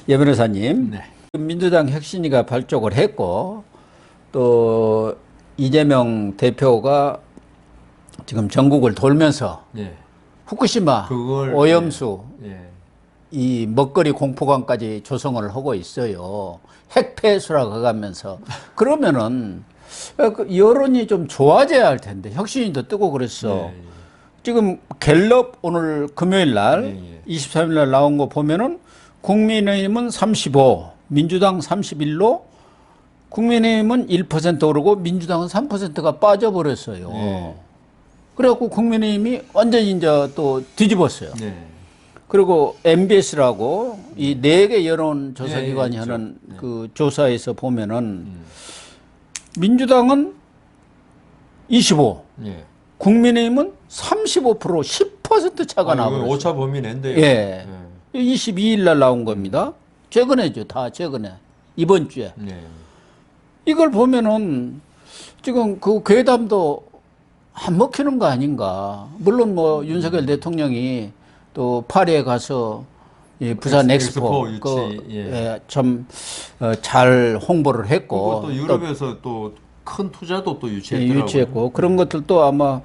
예 변호사님, 네. 민주당 혁신위가 발족을 했고 또 이재명 대표가 지금 전국을 돌면서 예. 후쿠시마, 그걸 오염수, 예. 이 먹거리 공포감까지 조성을 하고 있어요. 핵폐수라고 가면서 그러면은 그 여론이 좀 좋아져야 할 텐데 혁신위도 뜨고 그랬어. 예, 예. 지금 갤럽 오늘 금요일 날 예, 예. 23일 날 나온 거 보면은 국민의힘은 35, 민주당 31로 국민의힘은 1% 오르고 민주당은 3%가 빠져버렸어요. 예. 그래갖고 국민의힘이 완전히 이제 또 뒤집었어요. 네. 그리고 MBS라고 이 4개 여론조사기관이 예, 예, 하는 있죠. 그 조사에서 보면은 민주당은 25, 예. 국민의힘은 35% 10% 차가 나버렸어요. 오차 범위 낸데요. 예. 22일 날 나온 겁니다. 최근에죠. 다 최근에. 이번 주에. 예. 이걸 보면은 지금 그 괴담도 안 먹히는 거 아닌가. 물론 뭐 윤석열 대통령이 또 파리에 가서 이 부산 엑스포 유치, 예. 참 잘 홍보를 했고 또 유럽에서 또 큰 투자도 또 유치했더라고요. 유치했고 그런 것들도 아마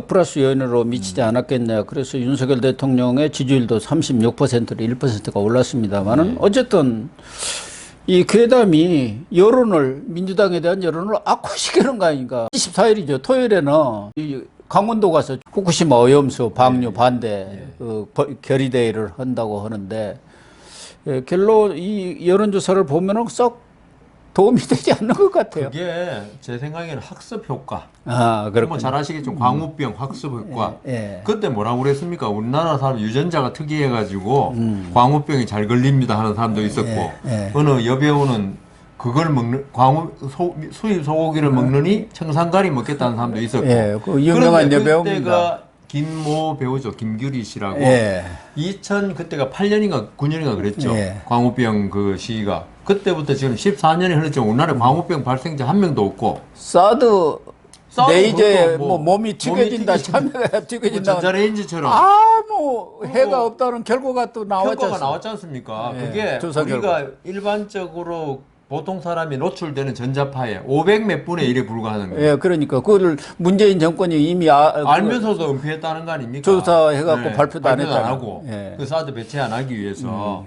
플러스 요인으로 미치지 않았겠냐. 그래서 윤석열 대통령의 지지율도 36%로 1%가 올랐습니다만은 어쨌든 이 괴담이 여론을 민주당에 대한 여론을 악화시키는 거 아닌가. 24일이죠. 토요일에는 이 강원도 가서 후쿠시마 오염수 방류 반대 결의대회를 한다고 하는데 결론 이 여론조사를 보면은 썩 도움이 되지 않는 것 같아요. 그게 제 생각에는 학습 효과. 아, 그렇군요. 뭐 잘 아시겠죠. 광우병 학습 효과. 예. 그때 뭐라고 그랬습니까? 우리나라 사람 유전자가 특이해가지고 광우병이 잘 걸립니다 하는 사람도 있었고 어느 여배우는 그걸 먹는 수입 소고기를 먹느니 청산가리 먹겠다는 사람도 있었고. 예, 그 유명한 여배우입니다. 그때가 김모 배우죠. 김규리 씨라고. 예. 2000 그때가 8년인가 9년인가 그랬죠. 예. 광우병 그 시기가. 그때부터 지금 14년이 흘렀지만 우리나라에 광우병 발생자 한 명도 없고. 사드 레이저에 뭐 몸이 튀겨진다, 참여가 튀겨진다. 전자레인지처럼. 아무 해가 없다는 결과가 또 나왔지 결과가 나왔지 않습니까? 예, 그게 조사 우리가 결과. 일반적으로 보통 사람이 노출되는 전자파에 500 몇 분의 1에 불과하는 거예요. 예, 그러니까 그거를 문재인 정권이 이미 알면서도 은폐했다는 거 아닙니까? 조사해갖고 발표도 안 했잖아요. 하고 예. 그 사드 배치 안 하기 위해서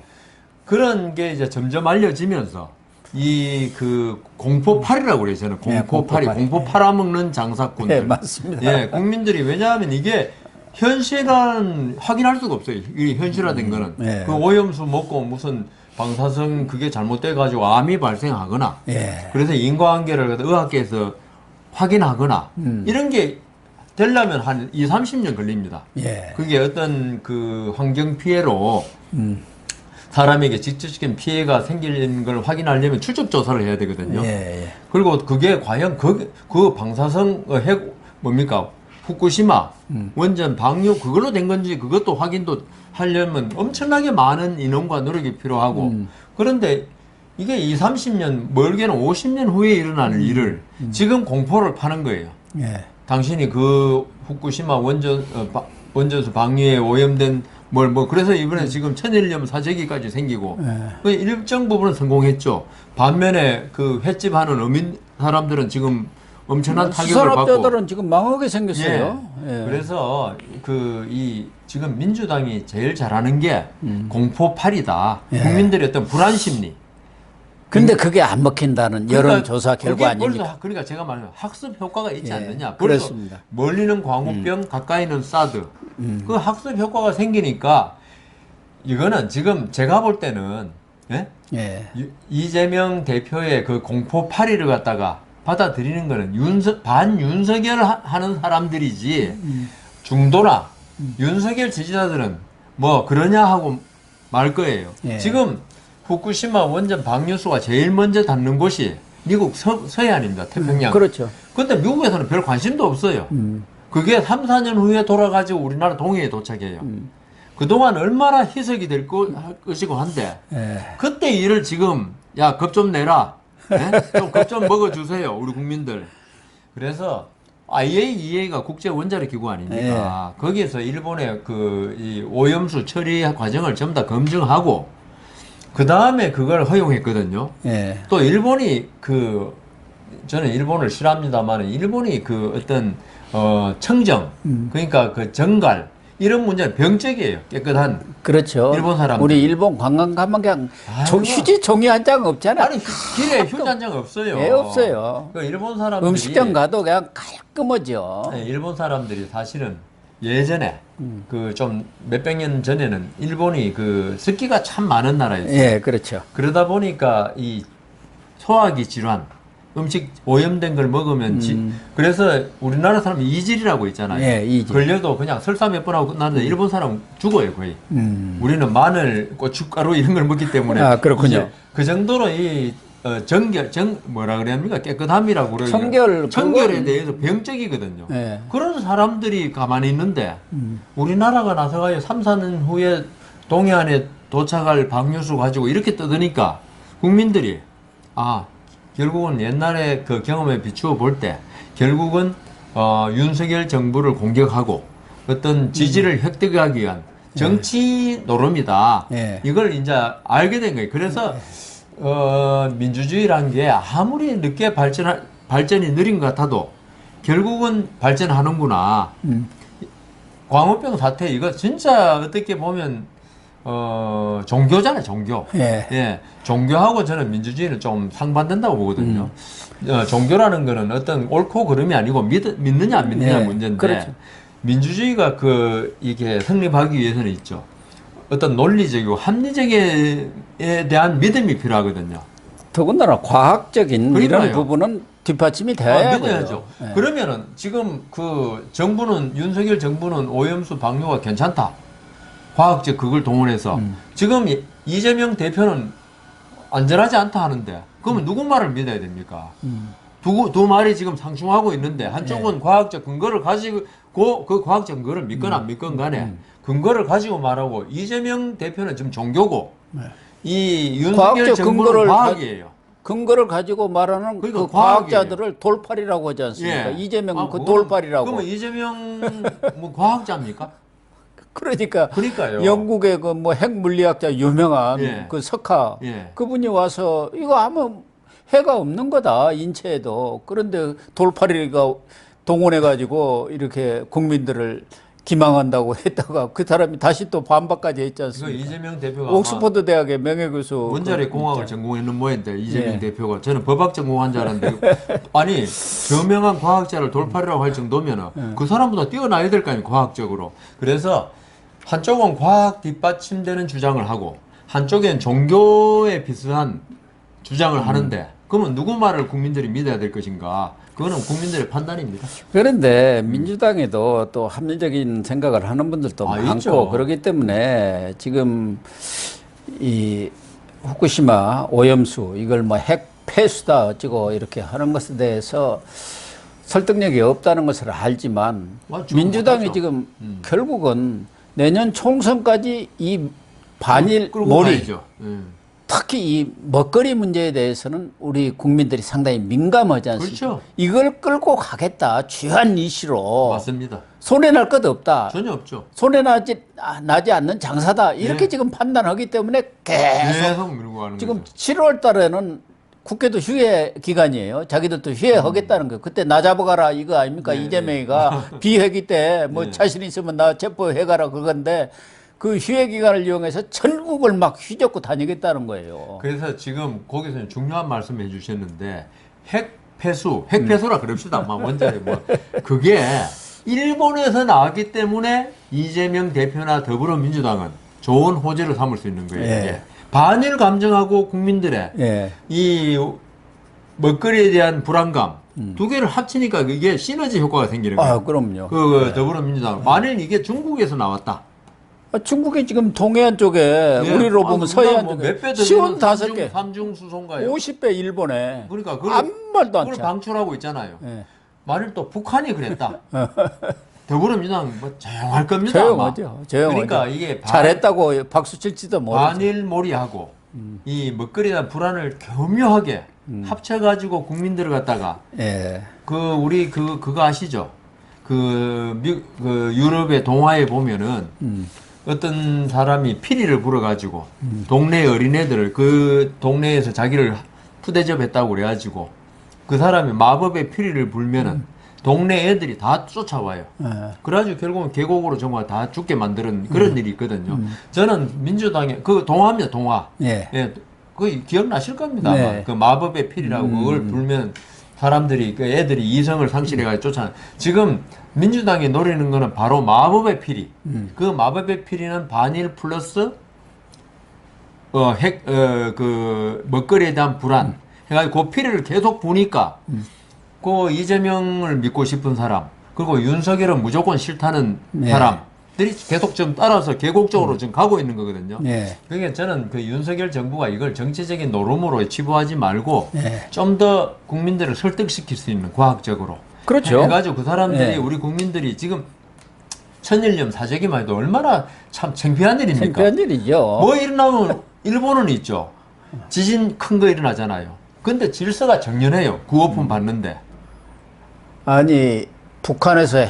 그런 게 이제 점점 알려지면서 이 그 공포팔이라고 그래요. 저는 공포팔이, 공포 팔아먹는 장사꾼들. 예, 맞습니다. 예, 국민들이 왜냐하면 이게 현실은 확인할 수가 없어요. 이 현실화된 거는 예. 그 오염수 먹고 무슨 방사성 그게 잘못돼 가지고 암이 발생하거나 예. 그래서 인과관계를 의학계에서 확인하거나 이런 게 되려면 한 2, 30년 걸립니다. 예. 그게 어떤 그 환경 피해로 사람에게 직접적인 피해가 생기는 걸 확인하려면 출적 조사를 해야 되거든요. 예, 예. 그리고 그게 과연 그 방사성 핵 뭡니까 후쿠시마 원전 방류 그걸로 된 건지 그것도 확인도 하려면 엄청나게 많은 인원과 노력이 필요하고 그런데 이게 2, 30년 멀게는 50년 후에 일어나는 일을 지금 공포를 파는 거예요. 예. 당신이 그 후쿠시마 원전수 방류에 오염된 그래서 이번에 지금 천일염 사재기까지 생기고 그 일정 부분은 성공했죠. 반면에 그 횟집 하는 어민 사람들은 지금 엄청난 타격을 받고 수산업자들은 지금 망하게 생겼어요. 예. 예. 그래서 지금 민주당이 제일 잘하는 게 공포팔이다. 국민들의 어떤 불안 심리. 근데 그게 안 먹힌다는 여론조사 결과 아닙니까? 그러니까 제가 말하는 학습 효과가 있지 예, 않느냐. 그렇습니다. 멀리는 광우병, 가까이는 사드. 그 학습 효과가 생기니까 이거는 지금 제가 볼 때는 예. 이재명 대표의 그 공포팔이를 갖다가 받아들이는 거는 반윤석열 하는 사람들이지 중도나 윤석열 지지자들은 뭐 그러냐 하고 말 거예요. 예. 지금 후쿠시마 원전 방류수가 제일 먼저 닿는 곳이 미국 서해안입니다. 태평양. 그렇죠. 근데 미국에서는 별 관심도 없어요. 그게 3, 4년 후에 돌아가지고 우리나라 동해에 도착해요. 그동안 얼마나 희석이 될 것이고 한데 예. 그때 일을 지금 야 겁 좀 내라. 좀 겁 좀 먹어주세요. 우리 국민들. 그래서 IAEA가 국제 원자력 기구 아닙니까? 거기에서 일본의 이 오염수 처리 과정을 전부 다 검증하고 그 다음에 그걸 허용했거든요. 예. 또 일본이 저는 일본을 싫어합니다만 일본이 어떤 청정 그러니까 정갈 이런 문제는 병적이에요. 깨끗한 그렇죠. 일본 사람들. 우리 일본 관광 가면 그냥 아이고. 휴지 종이 한 장 없잖아. 아니 길에 휴지 한 장 없어요. 예, 없어요. 일본 사람들이 음식점 가도 그냥 깔끔하죠. 네, 일본 사람들이 사실은 예전에 좀 몇백 년 전에는 일본이 습기가 참 많은 나라였어요. 예, 그렇죠. 그러다 보니까 이 소화기 질환, 음식 오염된 걸 먹으면 그래서 우리나라 사람이 이질이라고 있잖아요. 예, 이질. 걸려도 그냥 설사 몇 번 하고 끝나는데 일본 사람은 죽어요 거의. 우리는 마늘, 고춧가루 이런 걸 먹기 때문에 아, 그렇군요. 이제 그 정도로 이 뭐라 그래야 합니까? 깨끗함이라고 그러죠. 청결에 대해서 병적이거든요. 예. 그런 사람들이 가만히 있는데 우리나라가 나서가요 3, 4년 후에 동해안에 도착할 방류수 가지고 이렇게 떠드니까 국민들이 결국은 옛날에 그 경험에 비추어 볼 때 결국은 윤석열 정부를 공격하고 어떤 지지를 획득하기 위한 정치 노름이다. 예. 이걸 이제 알게 된 거예요. 그래서 민주주의란 게 아무리 늦게 발전이 느린 것 같아도 결국은 발전하는구나. 광우병 사태 이거 진짜 어떻게 보면 종교잖아요, 종교. 예. 종교하고 저는 민주주의는 좀 상반된다고 보거든요. 종교라는 거는 어떤 옳고 그름이 아니고 믿느냐 안 믿느냐 예. 문제인데 그렇죠. 민주주의가 이게 성립하기 위해서는 있죠. 어떤 논리적이고 합리적에 대한 믿음이 필요하거든요. 더군다나 과학적인 그러니까요. 이런 부분은 뒷받침이 돼야 믿어야죠. 예. 그러면은 지금 윤석열 정부는 오염수 방류가 괜찮다. 과학적 그걸 동원해서 지금 이재명 대표는 안전하지 않다 하는데 그러면 누구 말을 믿어야 됩니까? 두 말이 지금 상충하고 있는데 한쪽은 과학적 근거를 가지고 그 과학적 근거를 믿건 안 믿건 간에 근거를 가지고 말하고 이재명 대표는 지금 종교고 이 윤석열 과학적 정부는 근거를 과학이에요. 근거를 가지고 말하는 그러니까 그 과학자들을 돌팔이라고 하지 않습니까? 예. 이재명은 그 그거는- 돌팔이라고. 그러면 이재명 뭐 과학자입니까? 그러니까 그러니까요. 영국의 그 뭐 핵물리학자 유명한 예. 그 석하 예. 그분이 와서 이거 아무 해가 없는 거다 인체에도. 그런데 돌팔이가 동원해 가지고 이렇게 국민들을 기망한다고 했다가 그 사람이 다시 또 반박까지 했지 이거 않습니까? 이재명 대표가 옥스퍼드 대학의 명예교수 원자력 그 공학을 있죠. 전공했는 모양인데 이재명 예. 대표가 저는 법학 전공한 줄 알았는데 아니 저명한 과학자를 돌팔이라고 할 정도면은 그 사람보다 뛰어나야 될 거 아니에요 과학적으로. 그래서 한쪽은 과학 뒷받침되는 주장을 하고 한쪽엔 종교에 비슷한 주장을 하는데 그러면 누구 말을 국민들이 믿어야 될 것인가? 그거는 국민들의 판단입니다. 그런데 민주당에도 또 합리적인 생각을 하는 분들도 많고 있죠. 그렇기 때문에 지금 이 후쿠시마 오염수 이걸 뭐 핵 폐수다 어찌고 이렇게 하는 것에 대해서 설득력이 없다는 것을 알지만 맞죠. 민주당이 맞죠. 지금 결국은 내년 총선까지 이 반일 끌고 몰이 가야죠. 특히 이 먹거리 문제에 대해서는 우리 국민들이 상당히 민감하지 않습니까? 그렇죠. 이걸 끌고 가겠다. 주요한 이슈로. 맞습니다. 손해날 것 없다. 전혀 없죠. 손해나지 않는 장사다. 이렇게 네. 지금 판단하기 때문에 계속 밀고 가는 지금 거죠. 7월 달에는 국회도 휴회 기간이에요. 자기들도 휴회하겠다는 거예요. 그때 나 잡아가라 이거 아닙니까? 네, 이재명이가 비회기 때 뭐 네. 자신 있으면 나 체포해가라 그건데 그 휴회 기간을 이용해서 전국을 막 휘젓고 다니겠다는 거예요. 그래서 지금 거기서 중요한 말씀 해주셨는데 핵폐수라 그럽시다. 막 원자력 뭐 그게 일본에서 나왔기 때문에 이재명 대표나 더불어민주당은 좋은 호재를 삼을 수 있는 거예요. 예. 이게. 반일 감정하고 국민들의 예. 이 먹거리에 대한 불안감 두 개를 합치니까 이게 시너지 효과가 생기는 거예요. 아, 그럼요. 더불어민주당 만일 이게 중국에서 나왔다. 중국이 지금 동해안 쪽에 우리로 보면 서해안 쪽에 몇배 시원 5개, 삼중 수송가요. 50배 일본에 그러니까 아무 말도 안 그걸 쳐. 방출하고 있잖아요. 예. 만일 또 북한이 그랬다. 더불어민주당 뭐 조용할 겁니다. 조용하죠. 조용하죠. 그러니까 이게 잘했다고 박수 칠지도 모르죠. 반일몰이하고 이 먹거리나 불안을 교묘하게 합쳐가지고 국민들을 갖다가 예. 우리 그거 아시죠? 그 유럽의 동화에 보면은 어떤 사람이 피리를 불어가지고 동네 어린애들을 그 동네에서 자기를 푸대접했다고 그래가지고 그 사람이 마법의 피리를 불면은 동네 애들이 다 쫓아와요. 그래가지고 결국은 계곡으로 정말 다 죽게 만드는 그런 일이 있거든요. 저는 민주당에 그 동화입니다, 동화. 예. 예, 그 기억나실 겁니다. 네. 아마. 그 마법의 피리라고 그걸 불면 사람들이 그 애들이 이성을 상실해가지고 쫓아. 지금 민주당이 노리는 거는 바로 마법의 피리. 그 마법의 피리는 반일 플러스 그 먹거리에 대한 불안. 해가지고 그 피리를 계속 부니까 그 이재명을 믿고 싶은 사람 그리고 윤석열은 무조건 싫다는 네. 사람들이 계속 좀 따라서 계곡적으로 지금 가고 있는 거거든요. 네. 그러니까 저는 그 윤석열 정부가 이걸 정치적인 노름으로 치부하지 말고 네. 좀 더 국민들을 설득시킬 수 있는 과학적으로 그렇죠. 해가지고 그 사람들이 네. 우리 국민들이 지금 천일염 사재기만 해도 얼마나 참 창피한 일입니까? 창피한 일이죠. 뭐 일어나면 일본은 있죠. 지진 큰 거 일어나잖아요. 근데 질서가 정연해요. 구호품 받는데. 아니 북한에서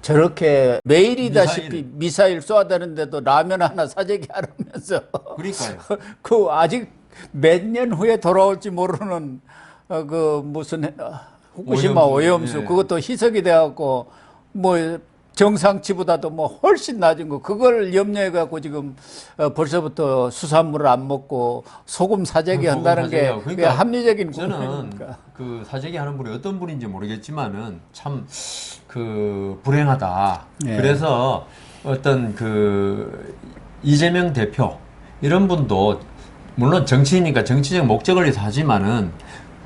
저렇게 매일이다시피 미사일 쏘아대는데도 라면 하나 사재기 하라면서 그러니까요. 그 아직 몇 년 후에 돌아올지 모르는 그 무슨 후쿠시마 오염수 예. 그것도 희석이 돼갖고 뭐 정상치보다도 뭐 훨씬 낮은 거 그걸 염려해 갖고 지금 벌써부터 수산물을 안 먹고 소금 사재기 한다는 게 사재기하고. 그게 합리적인 저는 국면입니까? 그 사재기 하는 분이 어떤 분인지 모르겠지만은 참 그 불행하다. 예. 그래서 어떤 그 이재명 대표 이런 분도 물론 정치인이니까 정치적 목적을 위해서 하지만은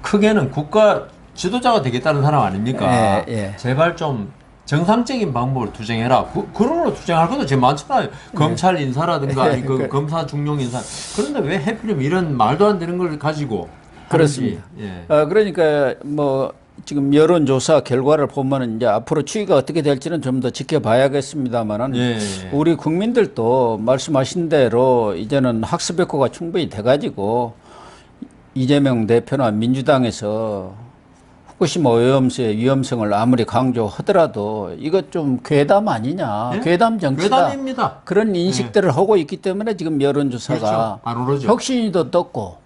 크게는 국가 지도자가 되겠다는 사람 아닙니까? 예, 예. 제발 좀 정상적인 방법을 투쟁해라. 그런 걸로 투쟁할 것도 제일 많잖아요. 검찰 인사라든가 아니 그 검사 중용 인사. 그런데 왜 하필이면 이런 말도 안 되는 걸 가지고 그렇습니다. 하는지. 예. 그러니까 뭐 지금 여론조사 결과를 보면은 이제 앞으로 추이가 어떻게 될지는 좀 더 지켜봐야겠습니다만은 예. 우리 국민들도 말씀하신 대로 이제는 학습 효과가 충분히 돼가지고 이재명 대표나 민주당에서 후쿠시마 오염수의 위험성을 아무리 강조하더라도 이것 좀 괴담 아니냐, 예? 괴담 정치다. 괴담입니다. 그런 인식들을 하고 있기 때문에 지금 여론조사가 그렇죠. 안 오르죠. 혁신이 더 떴고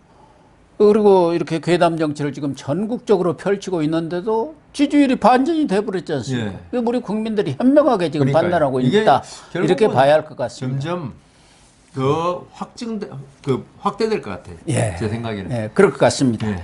그리고 이렇게 괴담 정치를 지금 전국적으로 펼치고 있는데도 지지율이 반전이 돼버렸지 않습니까? 예. 우리 국민들이 현명하게 지금 그러니까요. 판단하고 이게 있다. 결국은 이렇게 봐야 할 것 같습니다. 점점 더 확대될 것 같아요. 예. 제 생각에는. 예, 그럴 것 같습니다. 예.